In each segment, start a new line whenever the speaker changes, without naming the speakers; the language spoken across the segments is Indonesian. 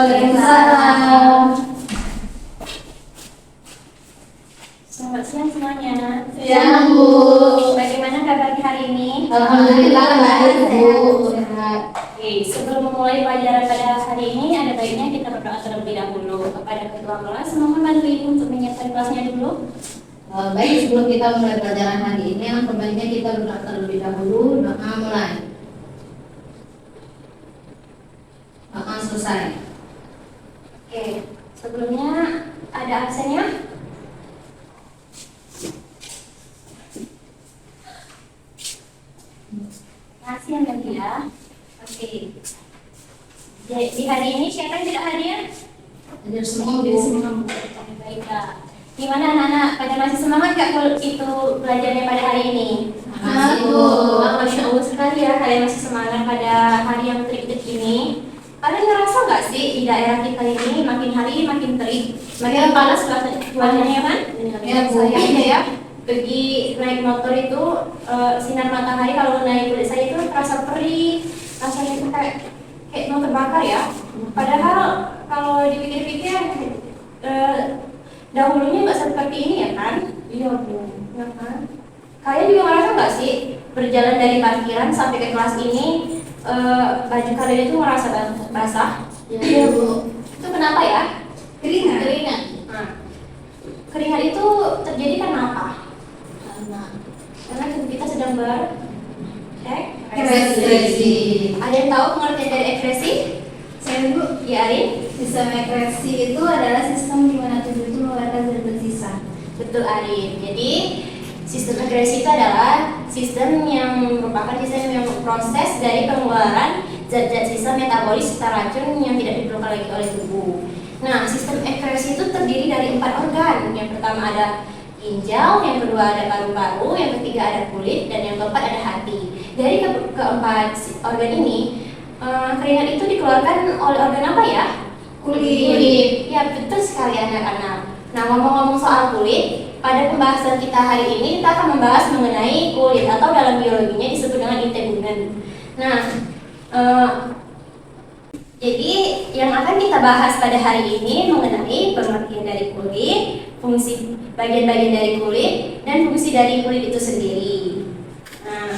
Waalaikumsalam.
Selamat siang semuanya.
Siang, Bu.
Bagaimana kabar hari ini?
Alhamdulillah baik, Bu. Sehat.
Oke, sebelum memulai pelajaran pada hari ini, ada baiknya kita berdoa terlebih dahulu kepada ketua kelas. Mohon bantu Ibu untuk menyiapkan kelasnya dulu.
Baik, sebelum kita mulai pelajaran hari ini, alangkah baiknya kita berdoa terlebih dahulu. Doa mulai. Doa selesai.
Oke, sebelumnya ada absennya? Masih yang tadi ya. Oke. Di hari ini siapa yang tidak hadir?
Hadir semua, Bu.
Baiklah. Gimana anak-anak? Pada masih semangat nggak itu belajarnya pada hari ini?
Semangat, Bu.
Wah, Masya Allah sekali ya kalian masih semangat pada hari yang terik ini. Kalian ngerasa nggak sih di daerah kita ini makin hari makin terik, makin panas cuacanya kan?
Ya, Bu.
Saya aja ya pergi naik motor itu sinar matahari kalau naik kulit saya itu terasa perih, rasanya itu kayak mau terbakar ya. Padahal kalau dipikir-pikir dahulunya nggak seperti ini ya kan? Iya Bu, ya kan? Kalian juga ngerasa nggak sih berjalan dari parkiran sampai ke kelas ini baju kalian itu merasa basah?
Iya, Bu.
Itu kenapa ya?
Keringat.
Nah, keringat itu terjadi karena apa? Karena kita sedang
Ekspresi.
Ada yang tahu pengertian dari ekspresi?
Saya, Bu.
Ya, Arin?
Sistem ekspresi itu adalah sistem di mana tubuh itu mengeluarkan zat bersisa.
Betul, Arin. Jadi sistem ekspresi itu adalah sistem yang merupakan sistem yang proses dari pengeluaran zat-zat sisa metabolis serta racun yang tidak diperlukan lagi oleh tubuh. Nah, sistem ekspresi itu terdiri dari 4 organ. Yang pertama ada ginjal, yang kedua ada paru-paru, yang ketiga ada kulit, dan yang keempat ada hati. Dari keempat organ ini, keringat itu dikeluarkan oleh organ apa ya?
Kulit.
Ya, betul sekali anak-anak. Nah, ngomong-ngomong soal kulit, pada pembahasan kita hari ini kita akan membahas mengenai kulit atau dalam biologinya disebut dengan integumen. Nah, jadi yang akan kita bahas pada hari ini mengenai pengertian dari kulit, fungsi bagian-bagian dari kulit, dan fungsi dari kulit itu sendiri. Nah,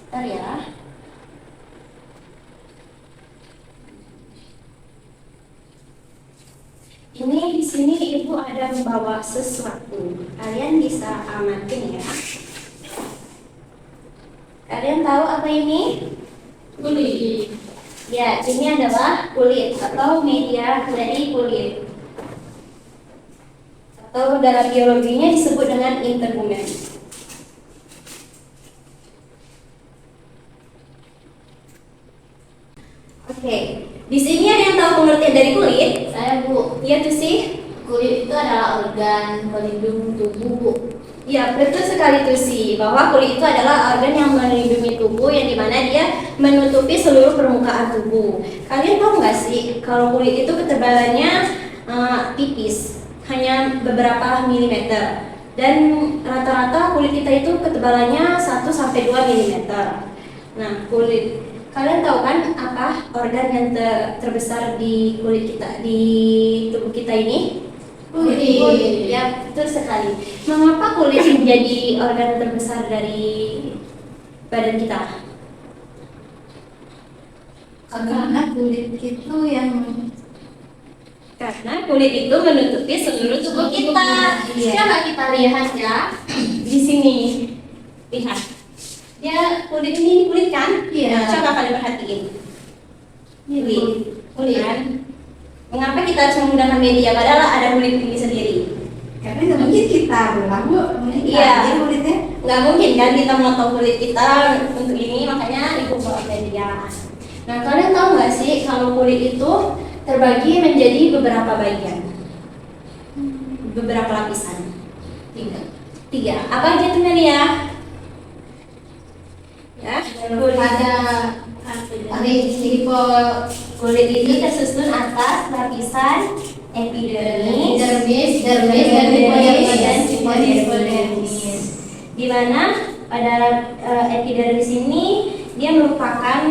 bentar ya. Ini di sini Ibu ada membawa sesuatu. Kalian bisa amatin ya. Kalian tahu apa ini?
Kulit.
Ya, ini adalah kulit atau media dari kulit. Atau dalam biologinya disebut dengan integumen. Oke, di sini ada yang tahu pengertian dari kulit?
Saya, Bu.
Iya tuh sih.
Kulit itu adalah organ pelindung tubuh, Bu.
Ya, betul sekali tuh sih, bahwa kulit itu adalah organ yang melindungi tubuh yang dimana dia menutupi seluruh permukaan tubuh. Kalian tahu nggak sih kalau kulit itu ketebalannya tipis, hanya beberapa milimeter, dan rata-rata kulit kita itu ketebalannya 1-2 milimeter. Nah, kulit, kalian tahu kan apa organ yang terbesar di kulit kita, di tubuh kita ini? Kulit. Ya, betul sekali. Mengapa kulit menjadi organ terbesar dari badan kita?
Karena kulit itu yang
Karena kulit itu menutupi seluruh tubuh kita.
Iya.
Coba kita lihat ya. Di sini. Lihat. Ya, kulit ini kulit kan?
Iya.
Nah, coba kalian perhatiin. Kulit.
Kulit.
Kan? Mengapa kita harus menggunakan media padahal ada kulit ini sendiri?
karena nggak mungkin kita belah, Bu. Mungkin kita
Iya.
aja kulitnya.
Nggak mungkin kan kita motong kulit kita untuk ini, makanya Ibu bawa media. Nah, kalian tahu nggak sih kalau kulit itu terbagi menjadi beberapa bagian, beberapa lapisan? 3. Apa aja tuh Melia? Ya, kulit. Kulit ini tersusun atas lapisan epidermis,
dermis, dan
hipodermis. Di mana pada epidermis ini dia merupakan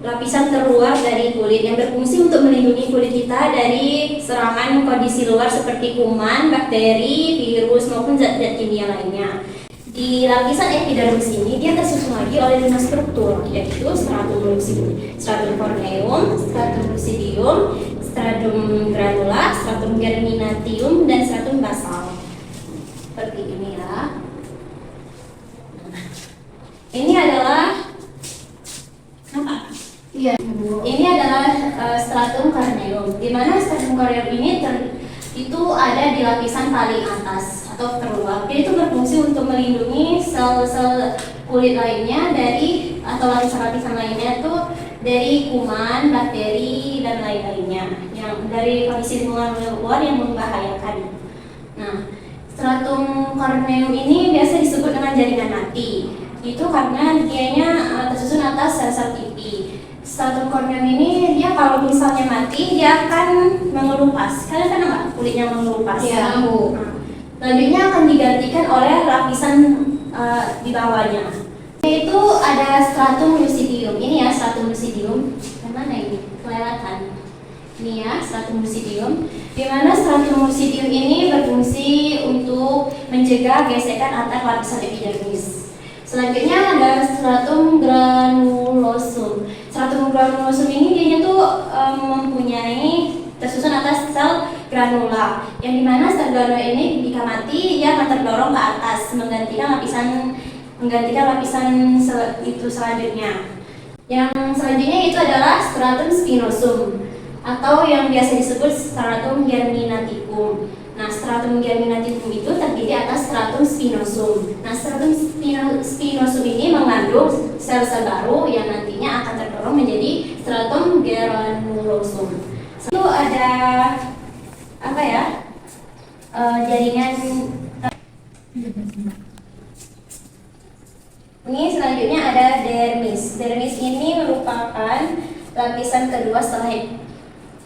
lapisan terluar dari kulit yang berfungsi untuk melindungi kulit kita dari serangan kondisi luar seperti kuman, bakteri, virus maupun zat-zat kimia lainnya. Di lapisan epidermis ini dia tersusun lagi oleh 5 struktur, yaitu stratum corneum, stratum lucidium, stratum granula, stratum germinatium, dan stratum basal. Seperti ini ya. Ini adalah apa?
Iya, Bu.
Ini adalah stratum corneum, di mana stratum corneum ini itu ada di lapisan paling atas atau terluar. Jadi itu berfungsi untuk melindungi sel-sel kulit lainnya dari atau lapisan-lapisan lainnya itu dari kuman, bakteri, dan lain-lainnya yang dari kondisi lingkungan luar yang membahayakan. Nah, stratum corneum ini biasa disebut dengan jaringan mati. Itu karena dianya tersusun atas sel-sel pipi. Stratum corneum ini dia kalau misalnya mati dia akan mengelupas. Kalian tahu nggak kulitnya mengelupas?
Iya, Bu.
Nah, selanjutnya akan digantikan oleh lapisan di bawahnya. Yaitu ada stratum lucidium. Ini ya stratum lucidium. Mana ini? Kelihatan. Ini ya stratum lucidium. Di mana stratum lucidium ini berfungsi untuk mencegah gesekan antar lapisan epidermis. Selanjutnya ada stratum granulosum. Stratum granulosum ini dia tuh mempunyai tersusun atas sel granula, yang dimana sel granula ini jika mati dia akan terdorong ke atas menggantikan lapisan itu selanjutnya. Yang selanjutnya itu adalah stratum spinosum atau yang biasa disebut stratum germinaticum. Nah, stratum germinaticum itu terdiri atas stratum spinosum. Nah, stratum spinosum ini mengandung sel-sel baru yang nantinya akan terdorong menjadi stratum granulosum. Itu ada apa ya? Jaringan. Ini selanjutnya ada dermis. Dermis ini merupakan lapisan kedua setelah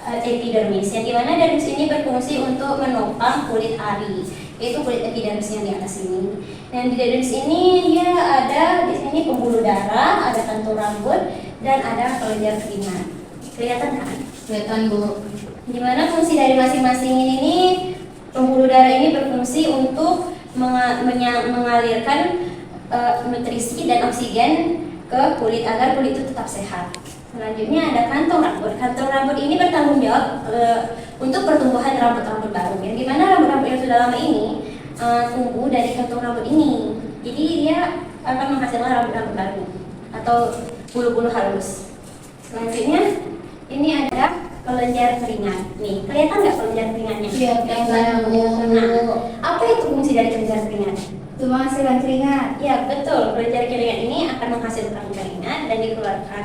epidermis, yang dimana dermis ini berfungsi untuk menopang kulit ari, yaitu kulit epidermis yang di atas ini. Dan di dermis ini dia ada di sini pembuluh darah, ada kantung rambut, dan ada kelenjar keringat. Kelihatan kan?
Kelihatan, Bu.
Dimana fungsi dari masing-masing ini, pembuluh darah ini berfungsi untuk mengalirkan nutrisi dan oksigen ke kulit agar kulit itu tetap sehat. Selanjutnya ada kantong rambut. Kantong rambut ini bertanggung jawab untuk pertumbuhan rambut-rambut baru. Yang dimana rambut-rambut yang sudah lama ini tumbuh dari kantong rambut ini. Jadi dia akan menghasilkan rambut-rambut baru atau bulu-bulu halus. Selanjutnya ini ada kelenjar keringat. Nih, kelihatan nggak kelenjar keringatnya?
Iya, kelihatan, Bu.
Nah, apa itu fungsi dari kelenjar keringat?
Itu menghasilkan keringat.
Ya, betul. Kelenjar keringat ini akan menghasilkan keringat dan dikeluarkan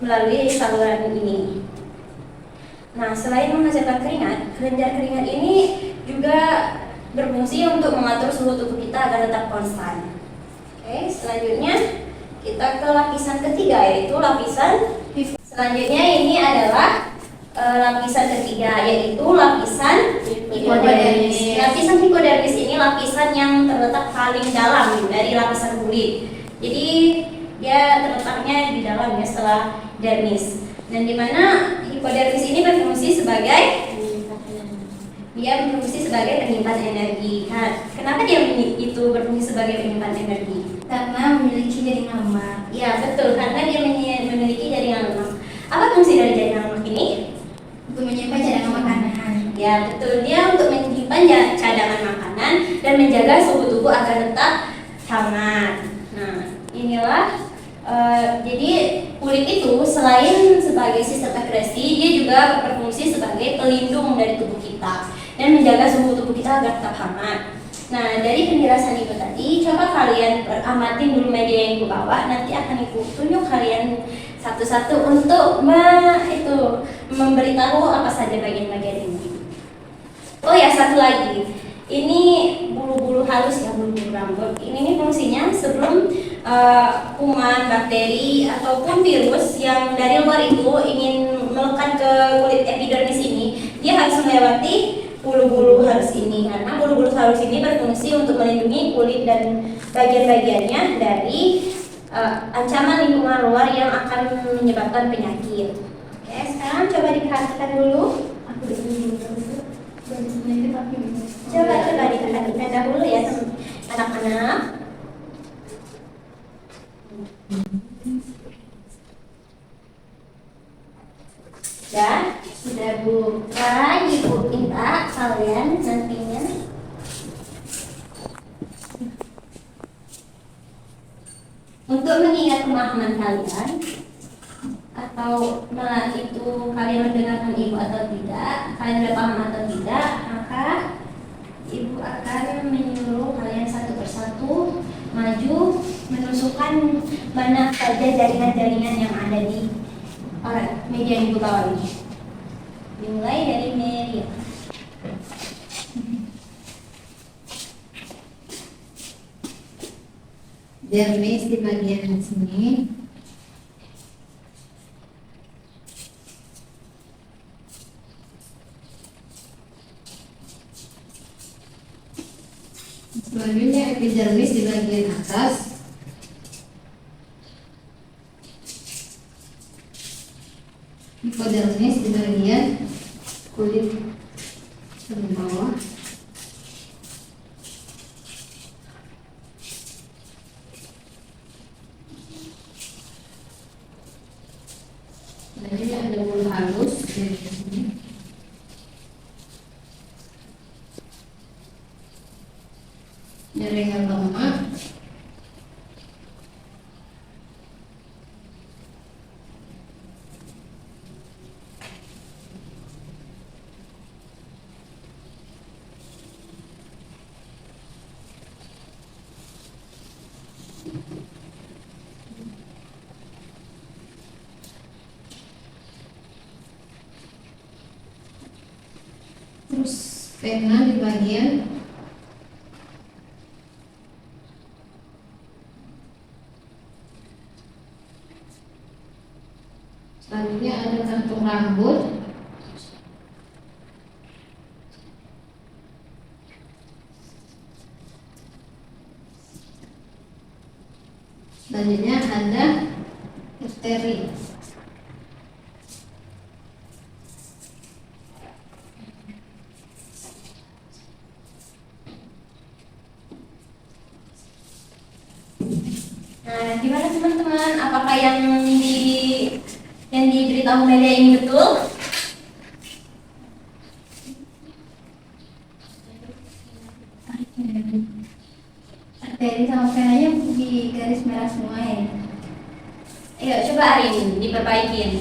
melalui saluran ini. Nah, selain menghasilkan keringat, kelenjar keringat ini juga berfungsi untuk mengatur suhu tubuh kita agar tetap konstan. Oke, selanjutnya kita ke lapisan ketiga, yaitu lapisan selanjutnya ini adalah lapisan ketiga, yaitu lapisan hipodermis. Lapisan hipodermis ini lapisan yang terletak paling dalam dari lapisan kulit. Jadi dia terletaknya di dalam ya setelah dermis. Dan di mana hipodermis ini berfungsi sebagai penyimpan energi. Nah, kenapa dia itu berfungsi sebagai penyimpan energi?
Karena memiliki jaringan lemak.
Ya, betul, karena dia memiliki jaringan lemak. Apa fungsi dari jaringan lemak ini?
Untuk menyimpan cadangan makanan.
Ya, betul, dia untuk menyimpan cadangan makanan dan menjaga suhu tubuh agar tetap hangat. Nah, inilah jadi kulit itu selain sebagai sistem akresi, dia juga berfungsi sebagai pelindung dari tubuh kita dan menjaga suhu tubuh kita agar tetap hangat. Nah, dari penjelasan itu tadi, coba kalian amatin dulu media yang ibu bawa. Nanti akan ibu tunjuk kalian satu-satu untuk memberitahu apa saja bagian-bagian ini. Oh ya, satu lagi. Ini bulu-bulu halus ya, bulu-bulu rambut. Ini fungsinya sebelum kuman, bakteri ataupun virus yang dari luar itu ingin melekat ke kulit epidermis ini, dia harus melewati bulu-bulu halus ini, karena bulu-bulu halus ini berfungsi untuk melindungi kulit dan bagian-bagiannya dari ancaman lingkungan luar yang akan menyebabkan penyakit. Oke, sekarang coba diperhatikan dulu.
Aku dulu
Coba diperhatikan dahulu ya anak-anak. Sudah Bu. Sekarang Ibu minta kalian nantinya untuk mengingat pemahaman kalian, atau itu kalian mendengarkan Ibu atau tidak, kalian sudah paham atau tidak, maka Ibu akan menyuruh kalian satu persatu maju menusukkan mana saja jaringan-jaringan yang ada di media yang Ibu bawa ini. Dimulai dari media.
Dermis di bagian sini. Selanjutnya epidermis di bagian atas. Hipodermis di bagian kulit bawah. Selanjutnya ada bulu halus di sini. Jaringan lemak. Terus pena di bagian selanjutnya ada kantung rambut. Selanjutnya ada arteri.
Nah, gimana teman-teman? Apakah yang diberitahu media ini betul?
Arteri sama venanya di garis merah semua ya.
Ayo coba Arin diperbaikin.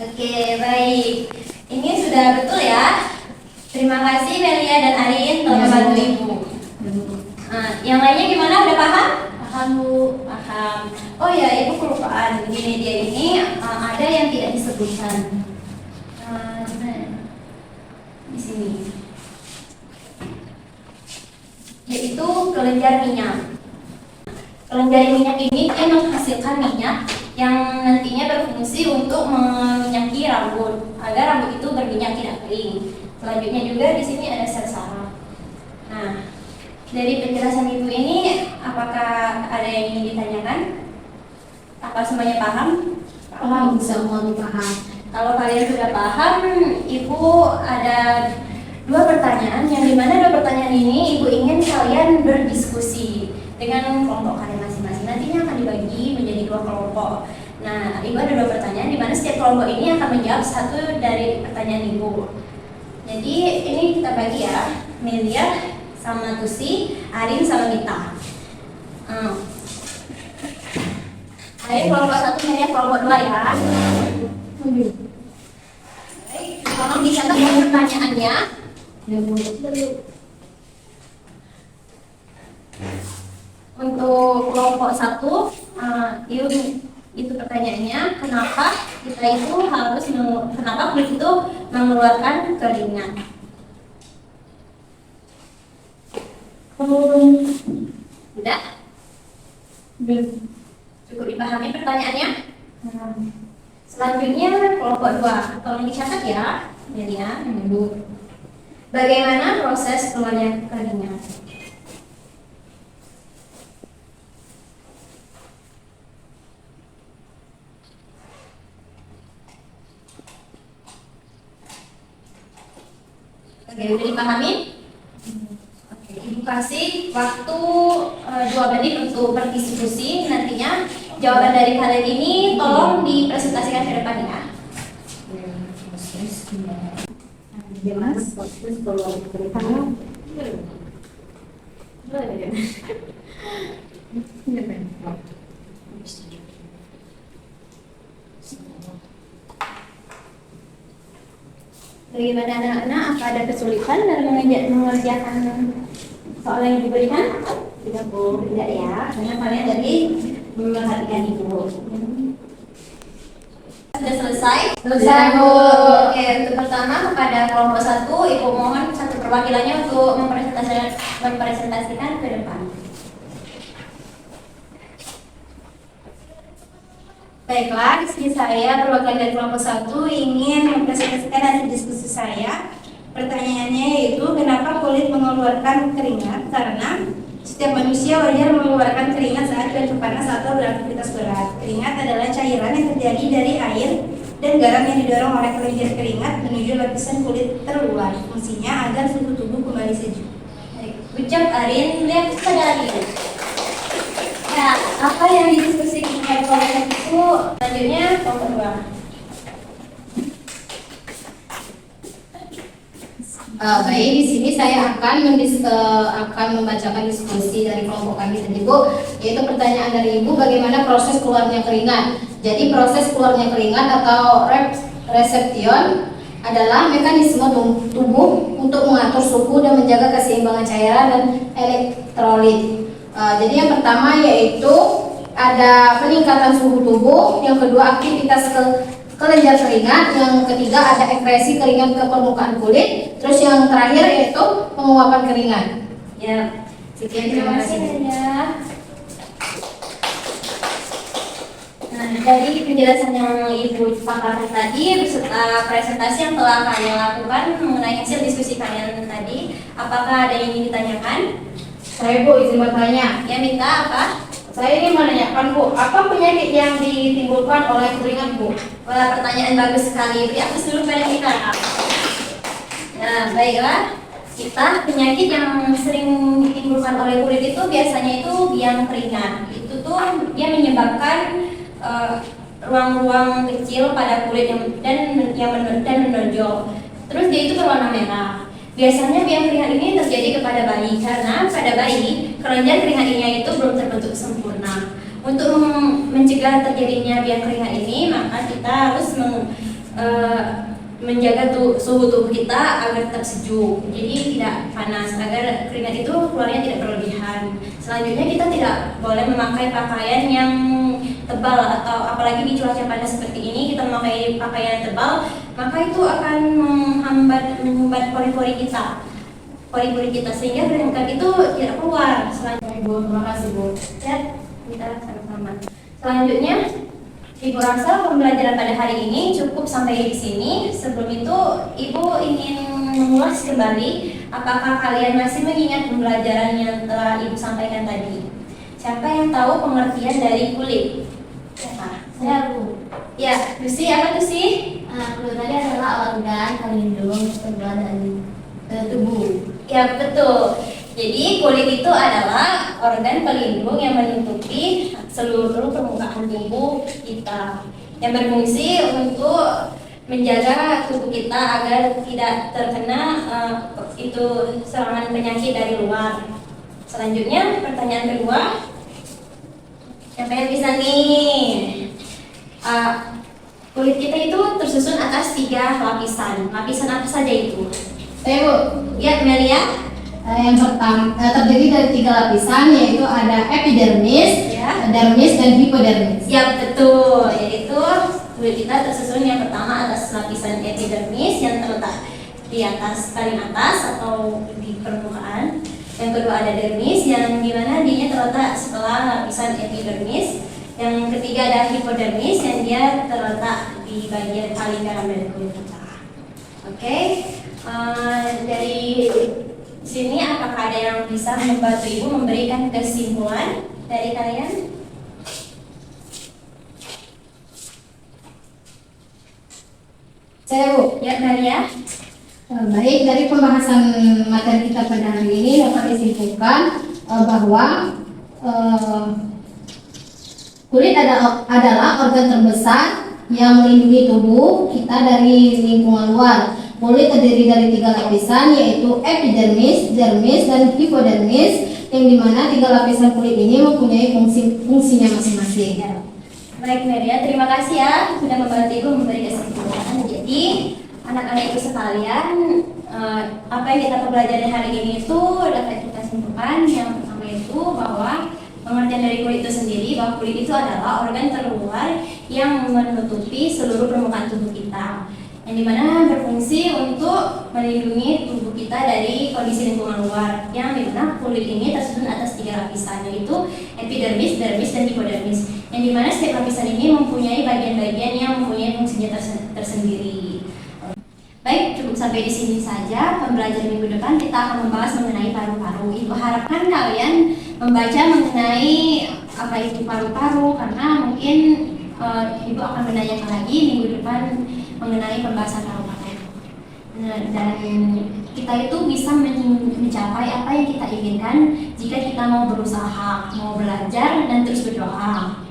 Oke, baik. Ini sudah betul ya. Terima kasih Melia dan Arin telah membantu Ibu. Nah, yang lainnya gimana? Udah paham? Paham Bu, paham. Oh ya, Ibu kelupaan. Di media ini ada yang tidak disebutkan. Di sini. Yaitu kelenjar minyak. Kelenjar minyak ini menghasilkan minyak yang nantinya berfungsi untuk meminyaki rambut agar rambut itu berminyak tidak kering. Selanjutnya juga di sini ada sel saraf. Nah, dari penjelasan Ibu ini, apakah ada yang ingin ditanyakan? Apa semuanya paham?
Paham, semua paham.
Kalau kalian sudah paham, Ibu ada dua pertanyaan, yang dimana dua pertanyaan ini Ibu ingin kalian berdiskusi dengan kelompok kalian masing-masing. Nantinya akan dibagi menjadi dua kelompok. Nah, Ibu ada dua pertanyaan, dimana setiap kelompok ini akan menjawab satu dari pertanyaan Ibu. Jadi ini kita bagi ya, Melia sama Tusi, Arin sama Mita. Ayo kelompok satu, Melia kelompok dua ya. Baik, tolong dicatat pertanyaannya.
Ya Bu.
Untuk kelompok satu, Itu pertanyaannya, kenapa kulit itu mengeluarkan keringat? Udah? Cukup dipahami pertanyaannya? Selanjutnya kelompok 2, tolong dicatat ya, Melia. Bagaimana proses keluarnya keringat? Oke, udah dipahami? Oke, Ibu kasih waktu 2 menit untuk berdiskusi. Nantinya jawaban dari kalian ini tolong dipresentasikan ke depan ya. Bagaimana anak-anak? Apa ada kesulitan dalam mengerjakan soal yang diberikan? Tidak, Bu. Tidak ya, karena kalian tadi memperhatikan Ibu. Sudah selesai?
Selesai, Bu.
Oke, untuk pertama kepada kelompok 1, Ibu mohon satu perwakilannya untuk mempresentasikan ke depan.
Baiklah, di sini saya perwakilan dari kelompok 1 ingin mempresentasikan hasil diskusi saya. Pertanyaannya yaitu kenapa kulit mengeluarkan keringat? Karena setiap manusia wajar mengeluarkan keringat saat cuaca panas atau beraktivitas berat. Keringat adalah cairan yang terjadi dari air dan garam yang didorong oleh kelenjar keringat menuju lapisan kulit terluar. Fungsinya agar suhu tubuh kembali sejuk.
Good job, Arin. Lihat pada lagi. Ya, apa yang didiskusikan pada kelompok itu? Selanjutnya kelompok 2.
Baik, di sini saya akan membacakan diskusi dari kelompok kami tadi, Bu, yaitu pertanyaan dari Ibu, bagaimana proses keluarnya keringat. Jadi proses keluarnya keringat atau reseption adalah mekanisme tubuh untuk mengatur suhu dan menjaga keseimbangan cairan dan elektrolit. Jadi yang pertama yaitu ada peningkatan suhu tubuh, yang kedua aktivitas kelenjar keringat, yang ketiga ada ekskresi keringat ke permukaan kulit, terus yang terakhir yaitu penguapan keringat.
Ya,
sekian,
terima kasih ya. Nah, dari penjelasan yang Ibu paparkan tadi beserta presentasi yang telah kalian lakukan mengenai hasil diskusi kalian tadi, apakah ada yang ingin ditanyakan?
Saya, Bu, izin bertanya.
Ya, minta apa?
Saya ingin menanyakan, Bu, apa penyakit yang ditimbulkan oleh keringat, Bu?
Wah, pertanyaan bagus sekali. Beri aku dulu pada kita. Nah, baiklah. Penyakit yang sering ditimbulkan oleh kulit itu biasanya itu biang keringat. Itu tuh dia menyebabkan ruang-ruang kecil pada kulit dan menonjol. Terus dia itu berwarna merah. Biasanya biang keringat ini terjadi kepada bayi karena pada bayi kelenjar keringatnya itu belum terbentuk sempurna. Untuk mencegah terjadinya biang keringat ini, maka kita harus menjaga suhu tubuh kita agar tetap sejuk, jadi tidak panas, agar keringat itu keluarnya tidak berlebihan. Selanjutnya kita tidak boleh memakai pakaian yang tebal, atau apalagi di cuaca panas seperti ini kita memakai pakaian tebal, maka itu akan menghambat pori-pori kita, sehingga keringat itu tidak keluar. Selanjutnya,
Bu, terima kasih, Bu.
ya, kita sama-sama. Selanjutnya, Ibu rasa pembelajaran pada hari ini cukup sampai di sini. Sebelum itu, Ibu ingin mengulas kembali apakah kalian masih mengingat pembelajaran yang telah Ibu sampaikan tadi. Siapa yang tahu pengertian dari kulit? Siapa?
Saya, Bu.
Ya, Lucy, apa Lucy?
Kulit tadi adalah organ pelindung kedua dari tubuh.
Ya, betul. Jadi kulit itu adalah organ pelindung yang menutupi seluruh permukaan tubuh kita, yang berfungsi untuk menjaga tubuh kita agar tidak terkena serangan penyakit dari luar. Selanjutnya pertanyaan kedua, siapa yang bisa nih? Kulit kita itu tersusun atas 3 lapisan. Lapisan apa saja itu?
Saya, Bu.
Ya, Melia.
Yang pertama terdiri dari 3 lapisan, yaitu ada epidermis,
Ya.
dermis, dan hipodermis.
Ya betul, yaitu kulit kita tersusun yang pertama atas lapisan epidermis yang terletak di atas paling atas atau di permukaan. Yang kedua ada dermis yang dimana dia terletak setelah lapisan epidermis. Yang ketiga ada hipodermis yang dia terletak di bagian paling dalam dari kulit kita. Oke, dari sini apakah ada yang bisa membantu Ibu memberikan kesimpulan dari kalian?
Saya Bu.
Ya, Maria.
Baik, dari pembahasan materi kita pada hari ini dapat disimpulkan bahwa kulit adalah organ terbesar yang melindungi tubuh kita dari lingkungan luar. Kulit terdiri dari 3 lapisan, yaitu epidermis, dermis, dan hipodermis, yang dimana 3 lapisan kulit ini mempunyai fungsinya masing-masing.
Baik Maria, terima kasih ya sudah membantu Ibu memberi kesimpulan. Jadi anak-anak Ibu sekalian, apa yang kita pelajari hari ini itu dapat kita simpulkan. Yang pertama itu bahwa pengertian dari kulit itu sendiri, bahwa kulit itu adalah organ terluar yang menutupi seluruh permukaan tubuh kita, yang dimana berfungsi untuk melindungi tubuh kita dari kondisi lingkungan luar, yang dimana kulit ini tersusun atas 3 lapisan, yaitu epidermis, dermis, dan hipodermis, yang dimana setiap lapisan ini mempunyai bagian-bagian yang mempunyai fungsinya tersendiri. Baik, cukup sampai di sini saja. Pembelajaran minggu depan kita akan membahas mengenai paru-paru. Ibu harapkan kalian membaca mengenai apa itu paru-paru, karena mungkin Ibu akan menanyakan lagi minggu depan mengenai pembahasan paru-paru. Nah, dan kita itu bisa mencapai apa yang kita inginkan jika kita mau berusaha, mau belajar, dan terus berdoa.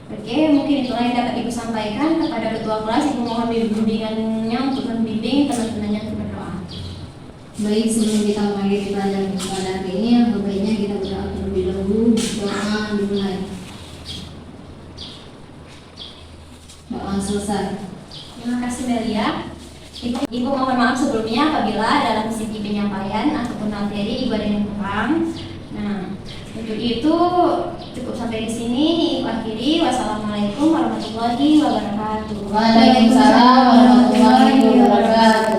Oke, mungkin itulah yang dapat Ibu sampaikan kepada ketua kelas. Ibu mohon bimbingannya untuk membimbing teman-temannya untuk berdoa.
Baik, sebelum kita mengakhiri pelajaran pada hari ini, yang baiknya kita berdoa terlebih dahulu. Doa dimulai. Doa selesai.
Terima kasih Melia. Ibu mohon maaf sebelumnya apabila dalam segi penyampaian ataupun materi Ibu ada yang kurang. Nah, untuk itu cukup sampai di sini. Ibu akhiri. Wassalamualaikum warahmatullahi wabarakatuh.
Waalaikumsalam warahmatullahi wabarakatuh.